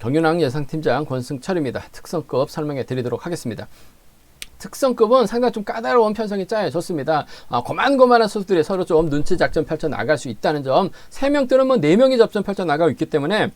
경윤왕 예상팀장 권승철입니다. 특성급 설명해 드리도록 하겠습니다. 특성급은 상당히 좀 까다로운 편성이 짜여졌습니다. 고만고만한 선수들이 서로 좀 눈치 작전 펼쳐 나갈 수 있다는 점, 3명 또는 뭐 4명이 접전 펼쳐 나가고 있기 때문에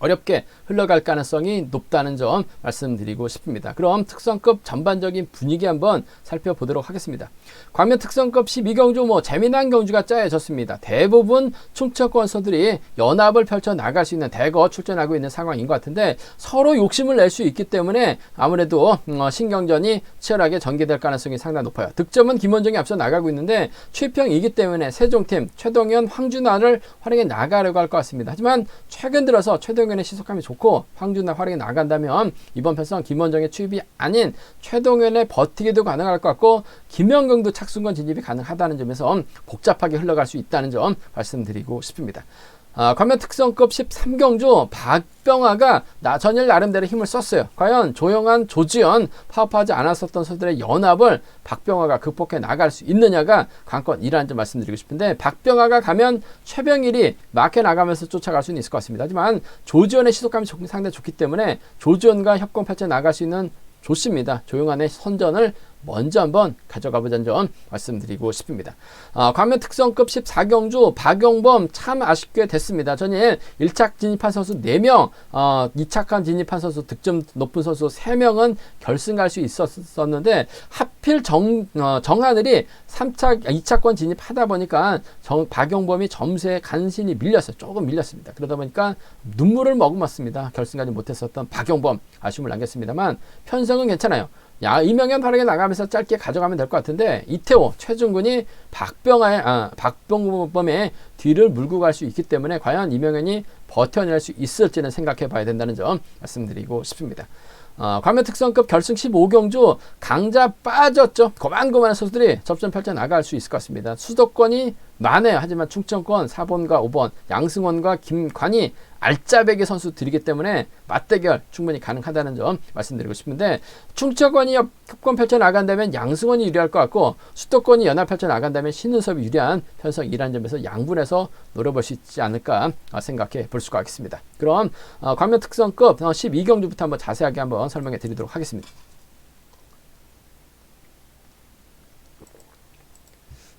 어렵게 흘러갈 가능성이 높다는 점 말씀드리고 싶습니다. 그럼 특성급 전반적인 분위기 한번 살펴보도록 하겠습니다. 광면 특성급 12경주 재미난 경주가 짜여졌습니다. 대부분 충청권 선수들이 연합을 펼쳐 나갈 수 있는 대거 출전하고 있는 상황인 것 같은데 서로 욕심을 낼 수 있기 때문에 아무래도 신경전이 치열하게 전개될 가능성이 상당히 높아요. 득점은 김원정이 앞서 나가고 있는데 최평이기 때문에 세종팀 최동현, 황준하를 활용해 나가려고 할 것 같습니다. 하지만 최근 들어서 최동현의 시속감이 좋고 황준하 활용해 나간다면 이번 편성 김원정의 투입이 아닌 최동현의 버티기도 가능할 것 같고 김연경도 착순권 진입이 가능하다는 점에서 복잡하게 흘러갈 수 있다는 점 말씀드리고 싶습니다. 광면 특성급 13경주 박병하가 전일 나름대로 힘을 썼어요. 과연 조영한, 조지현 파업하지 않았었던 선수들의 연합을 박병하가 극복해 나갈 수 있느냐가 관건이라는 점 말씀드리고 싶은데, 박병하가 가면 최병일이 막혀 나가면서 쫓아갈 수는 있을 것 같습니다. 하지만 조지현의 시속감이 상당히 좋기 때문에 조지현과 협공 펼쳐 나갈 수 있는 좋습니다. 조용한의 선전을 먼저 한번 가져가 보자는 점 말씀드리고 싶습니다. 광면 특성급 14경주 박용범 참 아쉽게 됐습니다. 전일 1착 진입한 선수 4명, 2착한 진입한 선수 득점 높은 선수 3명은 결승 갈 수 있었는데 하필 정하늘이 2차권 진입하다 보니까 박용범이 점수에 간신히 밀렸어요. 조금 밀렸습니다. 그러다 보니까 눈물을 머금었습니다. 결승 가지 못했었던 박용범 아쉬움을 남겼습니다만 편성은 괜찮아요. 이명현 활약에 나가면서 짧게 가져가면 될 것 같은데 이태호, 최준군이 박병범의 뒤를 물고 갈 수 있기 때문에 과연 이명현이 버텨낼 수 있을지는 생각해 봐야 된다는 점 말씀드리고 싶습니다. 광면 특성급 결승 15경주 강자 빠졌죠. 고만고만한 선수들이 접전 펼쳐 나갈 수 있을 것 같습니다. 수도권이 많아요. 하지만 충청권 4번과 5번 양승원과 김관이 알짜배기 선수들이기 때문에 맞대결 충분히 가능하다는 점 말씀드리고 싶은데, 충청권이 협권 펼쳐 나간다면 양승원이 유리할 것 같고 수도권이 연합 펼쳐 나간다면 신은섭이 유리한 편성이라는 점에서 양분해서 노려볼 수 있지 않을까 생각해 볼 수가 있습니다. 그럼 광면 특성급 12경주부터 한번 자세하게 한번 설명해 드리도록 하겠습니다.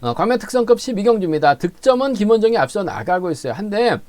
광면 특성급 12경주입니다. 득점은 김원정이 앞서 나가고 있어요. 한데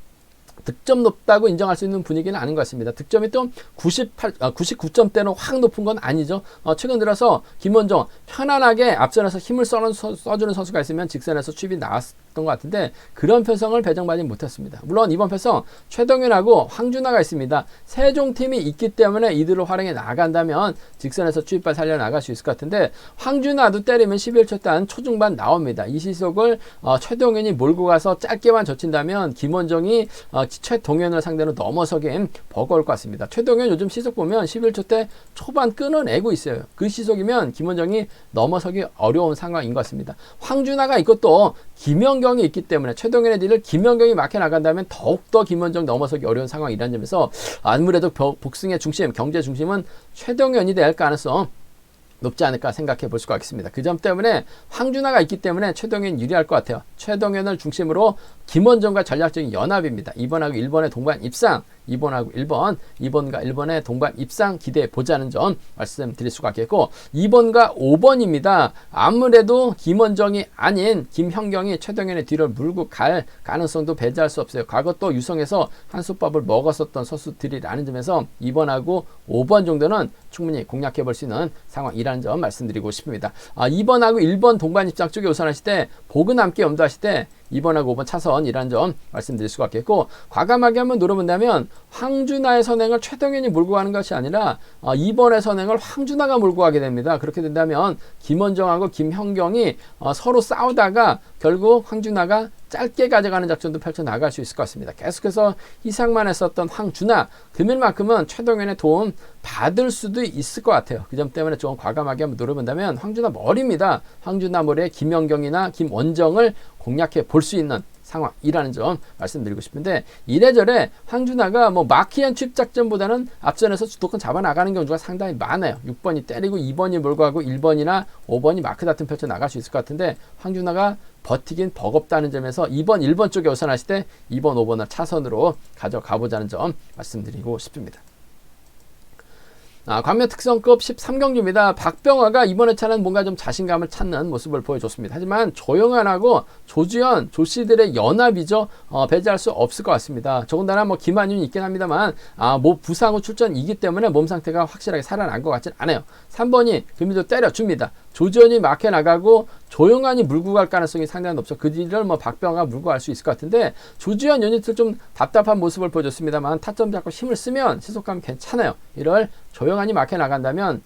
득점 높다고 인정할 수 있는 분위기는 아닌 것 같습니다. 득점이 또 99점대는 확 높은 건 아니죠. 최근 들어서 김원정 편안하게 앞선에서 힘을 써주는 선수가 있으면 직선에서 취입이 나왔던 것 같은데 그런 편성을 배정받지 못했습니다. 물론 이번 편성 최동현하고 황준하가 있습니다. 세종팀이 있기 때문에 이들을 활용해 나간다면 직선에서 취입발 살려나갈 수 있을 것 같은데 황준하도 때리면 11초 단 초중반 나옵니다. 이 시속을 최동현이 몰고 가서 짧게만 젖힌다면 김원정이 최동현을 상대로 넘어서긴 버거울 것 같습니다. 최동현 요즘 시속 보면 11초대 초반 끊어내고 있어요. 그 시속이면 김원정이 넘어서기 어려운 상황인 것 같습니다. 황준하가 이것도 김연경이 있기 때문에 최동현의 뒤를 김연경이 막혀 나간다면 더욱더 김원정 넘어서기 어려운 상황이라는 점에서 아무래도 복승의 중심, 경제 중심은 최동현이 될 가능성 높지 않을까 생각해 볼 수가 있습니다. 그 점 때문에 황준하가 있기 때문에 최동현이 유리할 것 같아요. 최동현을 중심으로 김원정과 전략적인 연합입니다. 2번하고 1번의 동반 입상, 2번하고 1번, 2번과 1번의 동반 입상 기대해 보자는 점 말씀드릴 수가 있겠고, 2번과 5번입니다. 아무래도 김원정이 아닌 김현경이 최동현의 뒤를 물고 갈 가능성도 배제할 수 없어요. 과거 또 유성에서 한솥밥을 먹었었던 선수들이라는 점에서 2번하고 5번 정도는 충분히 공략해 볼 수 있는 상황이라는 점 말씀드리고 싶습니다. 2번하고 1번 동반 입장 쪽에 우선하실 때 복은 함께 염두하실 때 2번하고 5번 차선이라는 점 말씀드릴 수가 있겠고, 과감하게 한번 노려본다면 황준하의 선행을 최동현이 몰고 가는 것이 아니라 2번의 선행을 황준하가 몰고 가게 됩니다. 그렇게 된다면 김원정하고 김현경이 서로 싸우다가 결국 황준하가 짧게 가져가는 작전도 펼쳐나갈 수 있을 것 같습니다. 계속해서 희생만 했었던 황준하, 금일만큼은 최동현의 도움 받을 수도 있을 것 같아요. 그 점 때문에 좀 과감하게 한번 노려본다면 황준하 머리입니다. 황준하 머리에 김연경이나 김원정을 공략해 볼 수 있는 상황이라는 점 말씀드리고 싶은데, 이래저래 황준하가 마키한 취입 작전보다는 앞선에서 주도권 잡아나가는 경우가 상당히 많아요. 6번이 때리고 2번이 몰고 가고 1번이나 5번이 마크 다툼 펼쳐 나갈 수 있을 것 같은데 황준하가 버티긴 버겁다는 점에서 2번, 1번 쪽에 우선하실 때 2번, 5번을 차선으로 가져가 보자는 점 말씀드리고 싶습니다. 광면 특성급 13경주입니다. 박병화가 이번 회차는 뭔가 좀 자신감을 찾는 모습을 보여줬습니다. 하지만 조영환하고 조주현, 조씨들의 연합이죠. 배제할 수 없을 것 같습니다. 더군다나 뭐 김한윤이 있긴 합니다만 부상 후 출전이기 때문에 몸 상태가 확실하게 살아난 것 같진 않아요. 3번이 금리도 때려줍니다. 조지현이 막혀 나가고 조영환이 물고 갈 가능성이 상당히 높죠. 그 뒤를 뭐 박병화가 물고 갈 수 있을 것 같은데 조지현 유닛을 좀 답답한 모습을 보여줬습니다만 타점 잡고 힘을 쓰면 시속감 괜찮아요. 이럴 조영환이 막혀 나간다면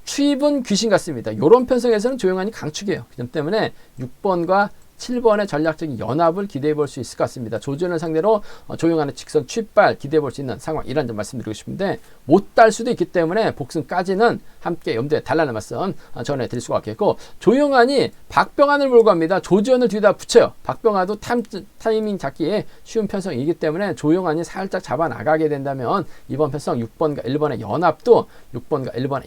추입은 귀신 같습니다. 이런 편성에서는 조영환이 강축이에요. 그 점 때문에 6번과 7번의 전략적인 연합을 기대해 볼 수 있을 것 같습니다. 조지현을 상대로 조영환의 직선 취발 기대해 볼 수 있는 상황, 이런 점 말씀드리고 싶은데 못 딸 수도 있기 때문에 복승까지는 함께 염두에 달라는 말씀 전해드릴 수가 없겠고, 조영환이 박병환을 몰고 갑니다. 조지현을 뒤에다 붙여요. 박병환도 타이밍 잡기에 쉬운 편성이기 때문에 조영환이 살짝 잡아 나가게 된다면 이번 편성 6번과 1번의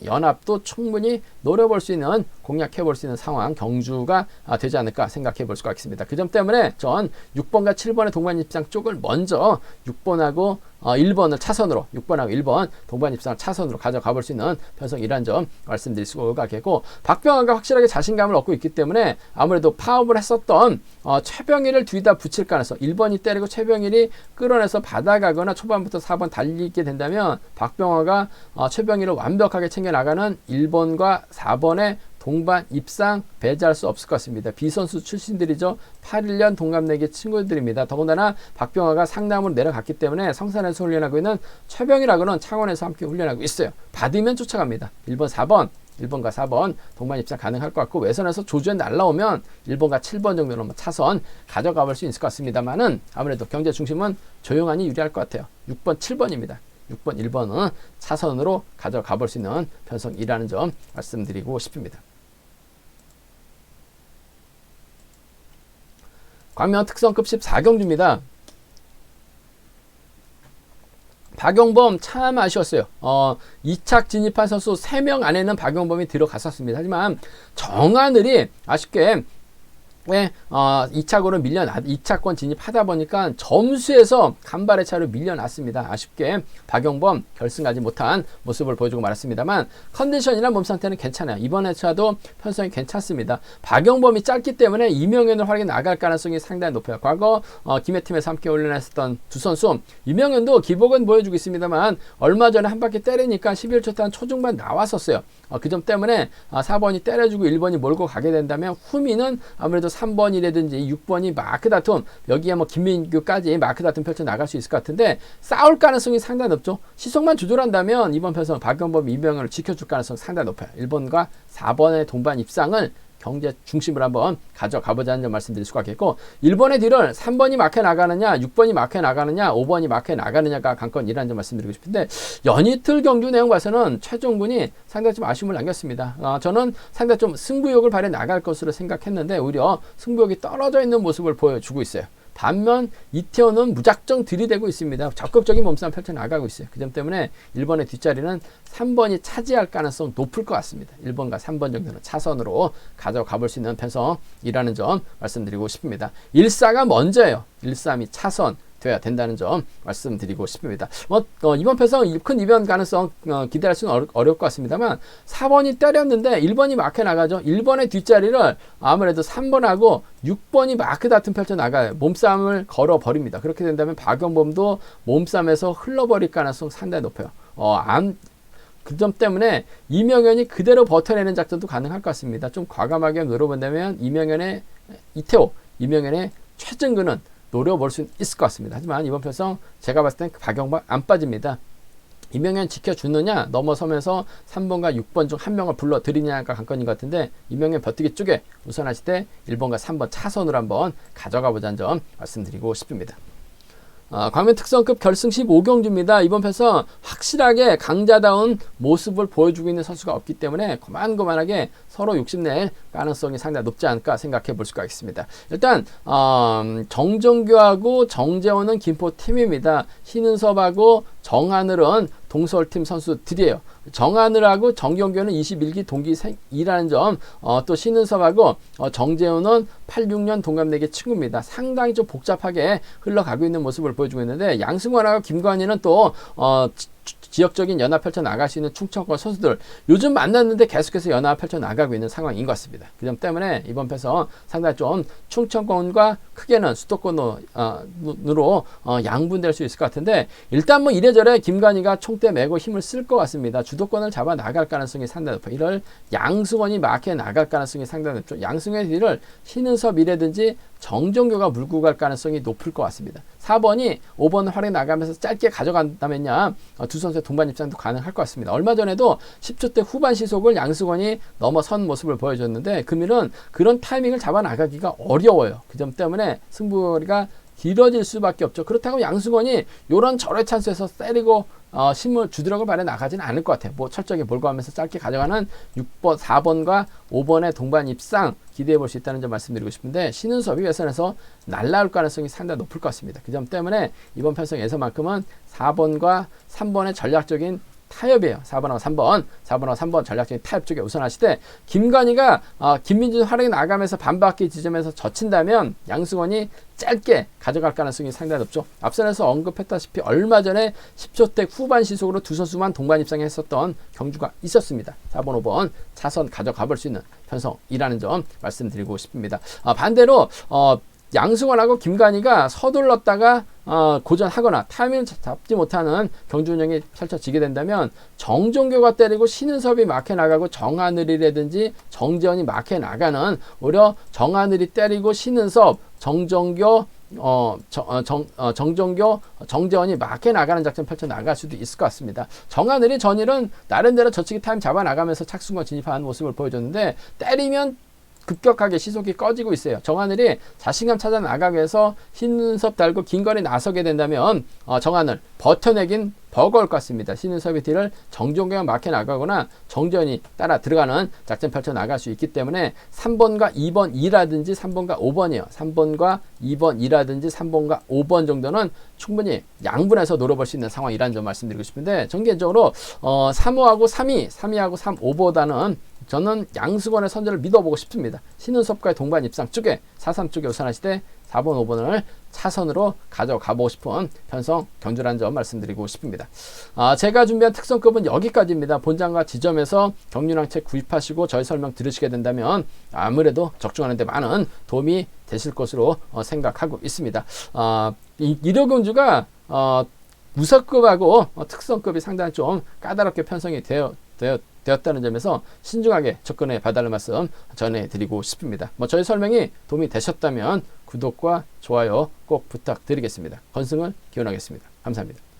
연합도 충분히 노려볼 수 있는, 공략해 볼 수 있는 상황, 경주가 되지 않을까 생각해 볼 수가 있습니다. 그 점 때문에 전 6번과 7번의 동반 입장 쪽을 먼저 6번하고 1번을 차선으로, 6번하고 1번 동반 입장을 차선으로 가져가 볼 수 있는 편성이란 점 말씀드릴 수가 있겠고, 박병환가 확실하게 자신감을 얻고 있기 때문에 아무래도 파업을 했었던 최병일을 뒤에다 붙일 가능성, 1번이 때리고 최병일이 끌어내서 받아가거나 초반부터 4번 달리게 된다면 박병환가 최병일을 완벽하게 챙겨나가는 1번과 4번의 동반 입상 배제할 수 없을 것 같습니다. B선수 출신들이죠. 81년 동갑내기 친구들입니다. 더군다나 박병화가 상담으로 내려갔기 때문에 성산에서 훈련하고 있는 최병이라고는 창원에서 함께 훈련하고 있어요. 받으면 쫓아갑니다. 1번과 4번 동반 입상 가능할 것 같고, 외선에서 조주현 날라오면 1번과 7번 정도는 차선 가져가 볼 수 있을 것 같습니다만은 아무래도 경제 중심은 조용한이 유리할 것 같아요. 6번, 7번입니다. 6번, 1번은 차선으로 가져가 볼 수 있는 편성이라는 점 말씀드리고 싶습니다. 광명 특성급 14경주입니다. 박용범 참 아쉬웠어요. 2착 진입한 선수 3명 안에는 박용범이 들어갔었습니다. 하지만 정하늘이 아쉽게 2착으로 2차권 진입하다 보니까 점수에서 간발의 차로 밀려났습니다. 아쉽게 박용범 결승 가지 못한 모습을 보여주고 말았습니다만 컨디션이나 몸 상태는 괜찮아요. 이번 회차도 편성이 괜찮습니다. 박용범이 짧기 때문에 이명현을 활약해 나갈 가능성이 상당히 높아요. 과거 김해팀에서 함께 훈련했었던 두 선수, 이명현도 기복은 보여주고 있습니다만 얼마 전에 한 바퀴 때리니까 11초 단 초중반 나왔었어요. 그 점 때문에 4번이 때려주고 1번이 몰고 가게 된다면 후미는 아무래도 3번이라든지 6번이 마크 다툼, 여기에 뭐 김민규까지 마크 다툼 펼쳐 나갈 수 있을 것 같은데 싸울 가능성이 상당히 높죠. 시속만 조절한다면 이번 편성 박용범, 이명현을 지켜줄 가능성이 상당히 높아요. 1번과 4번의 동반 입상을 경제 중심으로 한번 가져가 보자는 점 말씀드릴 수가 있겠고, 1번의 뒤를 3번이 막혀 나가느냐, 6번이 막혀 나가느냐, 5번이 막혀 나가느냐가 관건이라는 점 말씀드리고 싶은데, 연이틀 경주 내용 봐서는 최종군이 상당히 좀 아쉬움을 남겼습니다. 저는 상당히 좀 승부욕을 발휘해 나갈 것으로 생각했는데 오히려 승부욕이 떨어져 있는 모습을 보여주고 있어요. 반면 이태원은 무작정 들이대고 있습니다. 적극적인 몸싸움 펼쳐 나가고 있어요. 그 점 때문에 1번의 뒷자리는 3번이 차지할 가능성 높을 것 같습니다. 1번과 3번 정도는 차선으로 가져가 볼 수 있는 편성이라는 점 말씀드리고 싶습니다. 1사가 먼저예요. 1-3이 차선 돼야 된다는 점 말씀드리고 싶습니다. 이번 편성 큰 이변 가능성 기대할 수는 어려울 것 같습니다만 4번이 때렸는데 1번이 막혀 나가죠. 1번의 뒷자리를 아무래도 3번하고 6번이 마크 다툼 펼쳐 나가요. 몸싸움을 걸어 버립니다. 그렇게 된다면 박용범도 몸싸움에서 흘러버릴 가능성 상당히 높아요. 그 점 때문에 이명현이 그대로 버텨내는 작전도 가능할 것 같습니다. 좀 과감하게 노려본다면 이명현의 최전근은 노려볼 수 있을 것 같습니다. 하지만 이번 편성 제가 봤을 땐 박용범 안 빠집니다. 이명현 지켜주느냐, 넘어서면서 3번과 6번 중 한 명을 불러들이냐가 관건인 것 같은데, 이명현 버티기 쪽에 우선하실 때 1번과 3번 차선으로 한번 가져가 보자는 점 말씀드리고 싶습니다. 광면 특성급 결승 15경주입니다. 이번 편성 확실하게 강자다운 모습을 보여주고 있는 선수가 없기 때문에 고만고만하게 서로 욕심낼 가능성이 상당히 높지 않을까 생각해 볼 수가 있습니다. 일단 정정규하고 정재원은 김포팀입니다. 신은섭하고 정하늘은 동서울팀 선수들이에요. 정하늘하고 정경규는 21기 동기이라는 점, 또 신은섭하고 정재훈은 86년 동갑내기 친구입니다. 상당히 좀 복잡하게 흘러가고 있는 모습을 보여주고 있는데, 양승환하고 김관희는 또 지역적인 연합 펼쳐 나갈 수 있는 충청권 선수들, 요즘 만났는데 계속해서 연합 펼쳐 나가고 있는 상황인 것 같습니다. 그 점 때문에 이번 편에서 상당히 좀 충청권과 크게는 수도권으로 양분될 수 있을 것 같은데, 일단 뭐 이래저래 김관희가 총대 메고 힘을 쓸 것 같습니다. 주도권을 잡아 나갈 가능성이 상당히 높아요. 이를 양승원이 막해 나갈 가능성이 상당히 높죠. 양승원의 뒤를 신은섭이라든지 정정교가 물고 갈 가능성이 높을 것 같습니다. 4번이 5번 활약 나가면서 짧게 가져간다면야 두 선수의 동반 입장도 가능할 것 같습니다. 얼마 전에도 10초대 후반 시속을 양승원이 넘어선 모습을 보여줬는데, 금일은 그런 타이밍을 잡아 나가기가 어려워요. 그 점 때문에 승부가 길어질 수밖에 없죠. 그렇다고 양승원이 요런 절의 찬스에서 때리고 힘을 주드력을 발휘 나가지는 않을 것 같아요. 뭐 철저하게 몰고 가면서 짧게 가져가는 6번, 4번과 5번의 동반 입상 기대해 볼 수 있다는 점 말씀드리고 싶은데, 신은섭이 예선에서 날라올 가능성이 상당히 높을 것 같습니다. 그 점 때문에 이번 편성 예선만큼은 4번과 3번의 전략적인 타협이에요. 4번하고 3번 전략적인 타협 쪽에 우선하시되, 김관희가 김민준 활약이 나가면서 반바퀴 지점에서 젖힌다면 양승원이 짧게 가져갈 가능성이 상당히 높죠. 앞선에서 언급했다시피 얼마 전에 10초대 후반 시속으로 두 선수만 동반 입상했었던 경주가 있었습니다. 4번, 5번 차선 가져가 볼 수 있는 편성이라는 점 말씀드리고 싶습니다. 반대로 양승원하고 김관희가 서둘렀다가 고전하거나 타이밍을 잡지 못하는 경주 운영이 펼쳐지게 된다면, 정종교가 때리고 신은섭이 막혀 나가고 정하늘이라든지 정재원이 막혀 나가는, 오히려 정하늘이 때리고 신은섭, 정정교, 정정교, 정재원이 막혀 나가는 작전 펼쳐 나갈 수도 있을 것 같습니다. 정하늘이 전일은 나름대로 저치기 타임 잡아 나가면서 착순과 진입하는 모습을 보여줬는데, 때리면 급격하게 시속이 꺼지고 있어요. 정하늘이 자신감 찾아 나가기 위해서 신은섭 달고 긴거리 나서게 된다면 정하늘 버텨내긴 버거울 것 같습니다. 신은섭의 뒤를 정종교가 막혀 나가거나 정재원이 따라 들어가는 작전 펼쳐 나갈 수 있기 때문에 3번과 2번 2라든지 3번과 5번이요. 3번과 2번 2라든지 3번과 5번 정도는 충분히 양분해서 노려볼 수 있는 상황이라는 점 말씀드리고 싶은데, 전개적으로 3호하고 3위, 3위하고 3, 5보다는 저는 양승원의 선전을 믿어보고 싶습니다. 신은섭과의 동반 입상 쪽에 4-3 쪽에 우선하시되 4번, 5번을 차선으로 가져가보고 싶은 편성 경주라는 점 말씀드리고 싶습니다. 제가 준비한 특성급은 여기까지입니다. 본장과 지점에서 경륜왕책 구입하시고 저희 설명 들으시게 된다면 아무래도 적중하는 데 많은 도움이 되실 것으로 생각하고 있습니다. 일요경주가 무석급하고 특성급이 상당히 좀 까다롭게 편성이 되었다는 점에서 신중하게 접근해 봐달라는 말씀 전해드리고 싶습니다. 저희 설명이 도움이 되셨다면 구독과 좋아요 꼭 부탁드리겠습니다. 건승을 기원하겠습니다. 감사합니다.